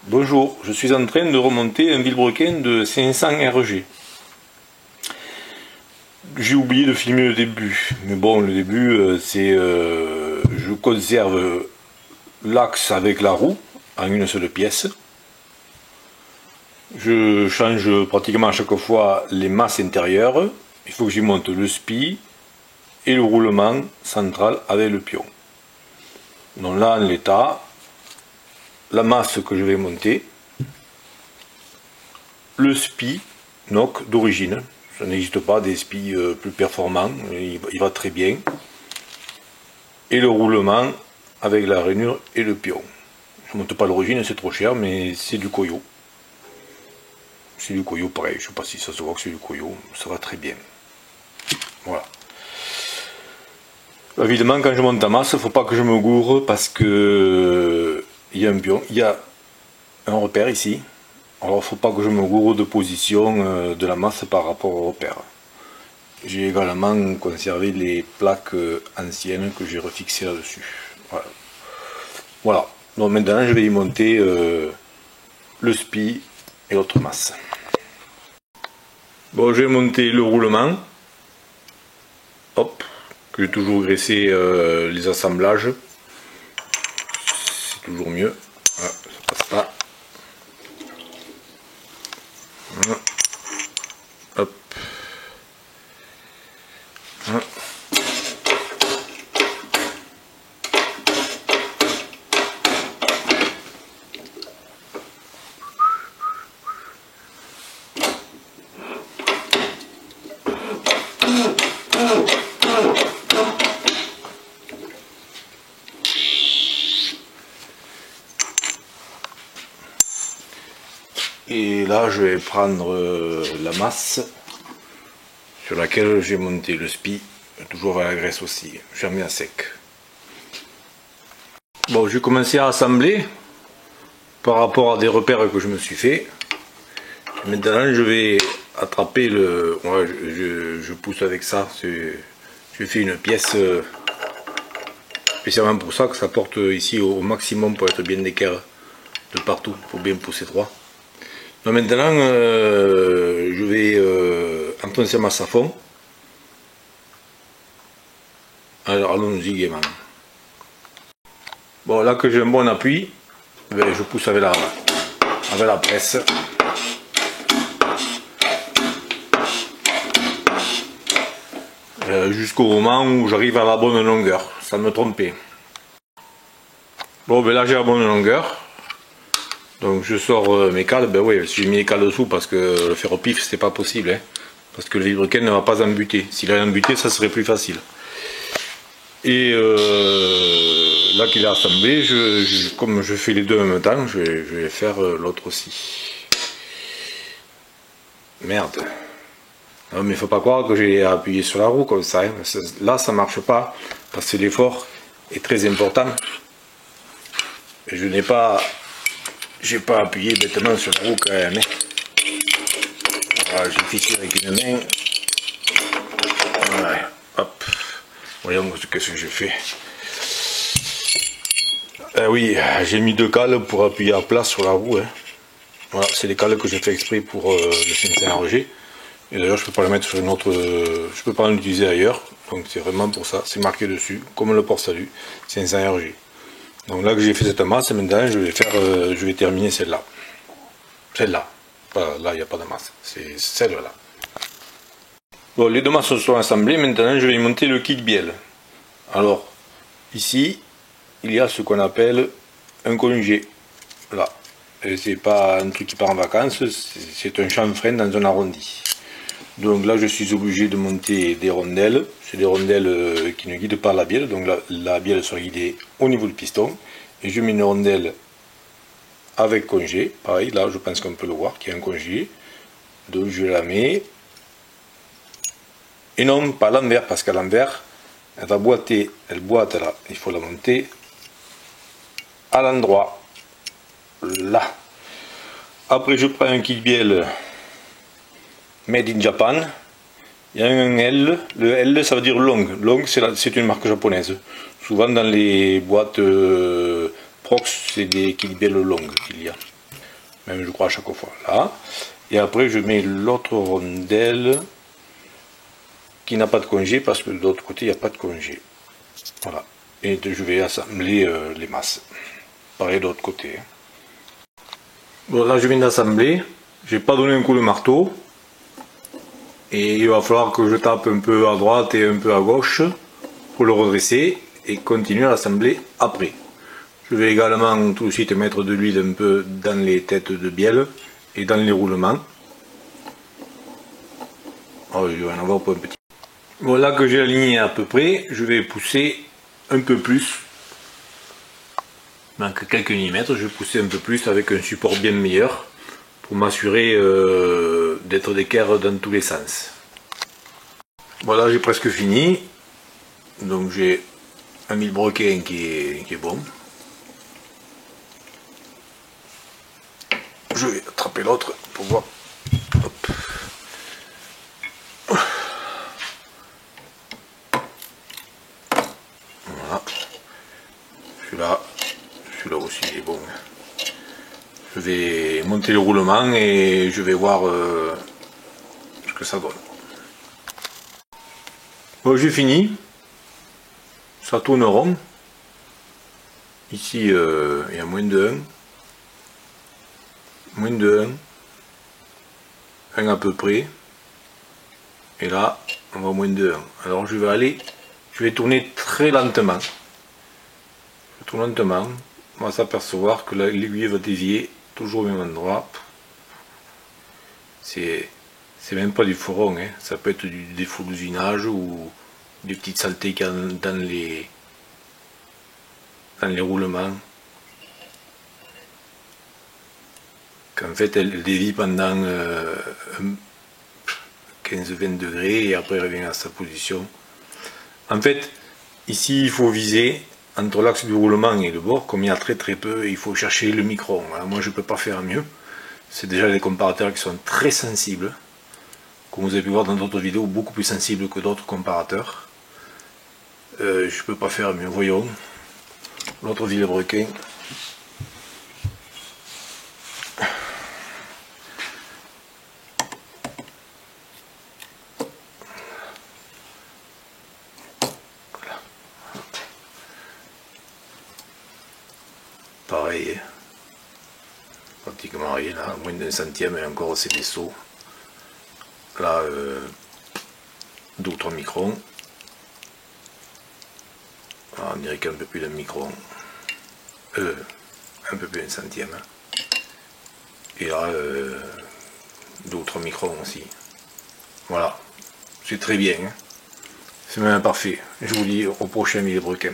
Bonjour, je suis en train de remonter un vilebrequin de 500 RG. J'ai oublié de filmer le début, mais bon, le début c'est je conserve l'axe avec la roue en une seule pièce. Je change pratiquement à chaque fois les masses intérieures. Il faut que j'y monte le spi et le roulement central avec le pion. Donc là en l'état, la masse que je vais monter, le spi NOC d'origine, ça n'existe pas des spi plus performants, il va très bien, et le roulement avec la rainure et le pion. Je ne monte pas l'origine, c'est trop cher, mais c'est du Koyo. C'est du Koyo pareil, je ne sais pas si ça se voit que c'est du Koyo, ça va très bien. Voilà. Évidemment, quand je monte la masse, il ne faut pas que je me gourre parce que il y a un pion, il y a un repère ici. Alors il ne faut pas que je me gourre de position de la masse par rapport au repère. J'ai également conservé les plaques anciennes que j'ai refixées là-dessus. Voilà. Voilà. Donc maintenant je vais y monter le spi et l'autre masse. Bon, je vais monter le roulement. Hop. Que j'ai toujours graissé les assemblages. C'est toujours mieux. Voilà, ça passe pas. Voilà. Hop. Voilà. Et là je vais prendre la masse sur laquelle j'ai monté le spi, toujours avec la graisse aussi, j'ai mis à sec. Bon, j'ai commencé à assembler par rapport à des repères que je me suis fait. Maintenant je vais attraper le... Ouais, je pousse avec ça, j'ai fait une pièce spécialement pour ça, que ça porte ici au maximum pour être bien d'équerre de partout, pour bien pousser droit. Donc maintenant, je vais enfoncer ma masse à fond. Alors allons-y gaiement. Bon, là que j'ai un bon appui, je pousse avec la presse. Jusqu'au moment où j'arrive à la bonne longueur, sans me tromper. Bon, ben là j'ai la bonne longueur. Donc je sors mes cales, ben oui, j'ai mis les cales dessous parce que le faire au pif c'est pas possible, hein, parce que le vilebrequin ne va pas embuter. S'il avait embuté, ça serait plus facile. Et là qu'il est assemblé, comme je fais les deux en même temps, je vais faire l'autre aussi. Merde. Non mais faut pas croire que j'ai appuyé sur la roue comme ça, hein. Là ça marche pas, parce que l'effort est très important. Et je n'ai pas... J'ai pas appuyé bêtement sur la roue quand même. Voilà, j'ai fixé avec une main. Voilà, hop. Voyons ce que j'ai fait. Oui, j'ai mis deux cales pour appuyer à plat sur la roue. Hein. Voilà, c'est les cales que j'ai fait exprès pour le 500 RG. Et d'ailleurs, je peux pas le mettre sur une autre. Je peux pas l'utiliser ailleurs. Donc c'est vraiment pour ça. C'est marqué dessus, comme le port-salut, 500 RG. Donc là que j'ai fait cette masse, maintenant je vais terminer celle-là. Celle-là. Là, il n'y a pas de masse. C'est celle-là. Bon, les deux masses sont assemblées. Maintenant, je vais monter le kit bielle. Alors, ici, il y a ce qu'on appelle un congé. Là. C'est pas un truc qui part en vacances, c'est un chanfrein dans un arrondi. Donc là, je suis obligé de monter des rondelles. C'est des rondelles qui ne guident pas la bielle. Donc la bielle sera guidée au niveau du piston. Et je mets une rondelle avec congé. Pareil, là, je pense qu'on peut le voir, qu'il y a un congé. Donc je la mets. Et non, pas à l'envers, parce qu'à l'envers, elle va boiter. Elle boite là. Il faut la monter à l'endroit. Là. Après, je prends un kit bielle Made in Japan. Il y a un L. Le L, ça veut dire long. Long, c'est une marque japonaise. Souvent dans les boîtes Prox, c'est des kit bielle longues qu'il y a. même je crois à chaque fois, là. Et après je mets l'autre rondelle qui n'a pas de congé parce que de l'autre côté il n'y a pas de congé. Voilà. Et je vais assembler les masses. Pareil de l'autre côté. Bon, là je viens d'assembler. J'ai pas donné un coup de marteau. Et il va falloir que je tape un peu à droite et un peu à gauche pour le redresser et continuer à l'assembler après. Je vais également tout de suite mettre de l'huile un peu dans les têtes de bielle et dans les roulements. Oh, je vais en avoir pour un petit. Bon, là que j'ai aligné à peu près, je vais pousser un peu plus. Il manque quelques millimètres, je vais pousser un peu plus avec un support bien meilleur pour m'assurer d'être d'équerre dans tous les sens. Voilà, j'ai presque fini. Donc j'ai un vilebrequin qui est bon. Je vais attraper l'autre pour voir. Hop. Voilà. Celui-là aussi il est bon. Je vais monter le roulement et je vais voir ce que ça donne. Bon, j'ai fini. Ça tourne rond. Ici, il y a moins de 1. Moins de 1. 1 à peu près. Et là, on va moins de 1. Alors je vais tourner très lentement. Je tourne lentement. On va s'apercevoir que l'aiguille va dévier toujours au même endroit. C'est même pas du fourron, hein. Ça peut être du défaut d'usinage ou des petites saletés qu'il y a dans les roulements. Qu'en fait elle dévie pendant 15-20 degrés et après revient à sa position. En fait, ici il faut viser entre l'axe du roulement et le bord, comme il y a très peu, il faut chercher le micron. Alors moi je ne peux pas faire mieux. C'est déjà des comparateurs qui sont très sensibles. Comme vous avez pu voir dans d'autres vidéos, beaucoup plus sensibles que d'autres comparateurs. Je ne peux pas faire mieux. Voyons. L'autre vilebrequin. Pareil. Pratiquement rien là. Moins d'un centième et encore c'est des sauts. Là, 2 ou 3 microns. Alors, on dirait qu'un peu plus d'un micron. Un peu plus d'un centième. Et là, 2 ou 3 microns aussi. Voilà. C'est très bien. Hein. C'est même parfait. Je vous dis au prochain vilebrequin.